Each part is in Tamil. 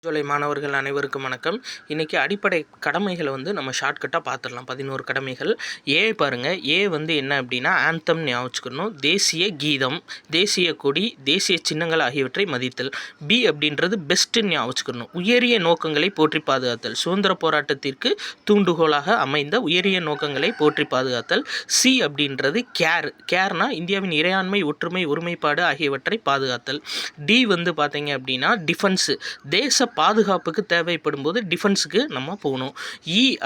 ஜூலை மாணவர்கள் அனைவருக்கும் வணக்கம். இன்றைக்கி அடிப்படை கடமைகளை நம்ம ஷார்ட்கட்டாக பார்த்துடலாம். 11 கடமைகள். பாருங்கள். என்ன அப்படின்னா ஆந்தம் ஞாபகம் வச்சுக்கணும், தேசிய கீதம், தேசிய கொடி, தேசிய சின்னங்கள் ஆகியவற்றை மதித்தல். பி அப்படின்றது பெஸ்ட்டுன்னு ஞாபகம் வச்சுக்கணும், உயரிய நோக்கங்களை போற்றி பாதுகாத்தல், சுதந்திர போராட்டத்திற்கு தூண்டுகோலாக அமைந்த உயரிய நோக்கங்களை போற்றி பாதுகாத்தல். சி அப்படின்றது கேர்னா இந்தியாவின் இறையாண்மை, ஒற்றுமை, ஒருமைப்பாடு ஆகியவற்றை பாதுகாத்தல். டி பார்த்தீங்க அப்படின்னா டிஃபென்ஸு, தேச பாதுகாப்புக்கு தேவைப்படும் போது டிஃபென்ஸுக்கு நம்ம போகணும்.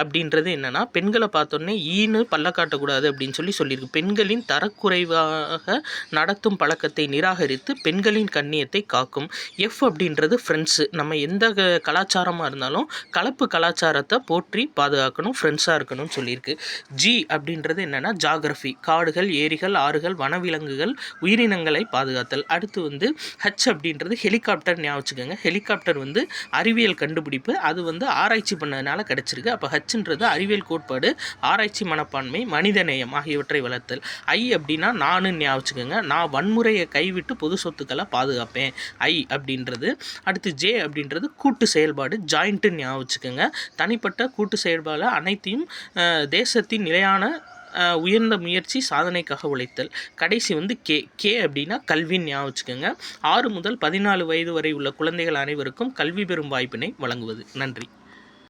அப்படின்றது என்னென்னா பெண்களை பார்த்தோன்னே ஈன்னு பல்ல காட்டக்கூடாது அப்படின்னு சொல்லியிருக்கு. பெண்களின் தரக்குறைவாக நடத்தும் பழக்கத்தை நிராகரித்து பெண்களின் கண்ணியத்தை காக்கும். அப்படின்றது ஃப்ரெண்ட்ஸு, நம்ம எந்த கலாச்சாரமாக இருந்தாலும் கலப்பு கலாச்சாரத்தை போற்றி பாதுகாக்கணும், ஃப்ரெண்ட்ஸாக இருக்கணும்னு சொல்லியிருக்கு. அப்படின்றது என்னென்னா ஜாகிரஃபி, காடுகள், ஏரிகள், ஆறுகள், வனவிலங்குகள், உயிரினங்களை பாதுகாத்தல். அடுத்து அப்படின்றது ஹெலிகாப்டர் ஞாபகம் வச்சுக்கோங்க. ஹெலிகாப்டர் அறிவியல் கண்டுபிடிப்பு, அது ஆராய்ச்சி பண்ணதுனால கிடச்சிருக்கு. அப்போ ஹச்ன்றது அறிவியல் கோட்பாடு, ஆராய்ச்சி மனப்பான்மை, மனிதநேயம் ஆகியவற்றை வளர்த்தல். அப்படின்னா நான் ஞாபகம் வச்சுக்கோங்க, நான் வன்முறையை கைவிட்டு பொது சொத்துக்களை பாதுகாப்பேன், அப்படின்றது. அடுத்து அப்படின்றது கூட்டு செயல்பாடு, ஜாயிண்ட்டு ஞாபகம் வச்சுக்கோங்க. தனிப்பட்ட கூட்டு செயல்பாடு அனைத்தையும் தேசத்தின் நிலையான உயர்ந்த முயற்சி, சாதனைக்காக உழைத்தல். கடைசி கே அப்படின்னா கல்வின்னு ஞாபகம் வச்சுக்கோங்க. 6 முதல் 14 வயது வரை உள்ள குழந்தைகள் அனைவருக்கும் கல்வி பெறும் வாய்ப்பினை வழங்குவது. நன்றி.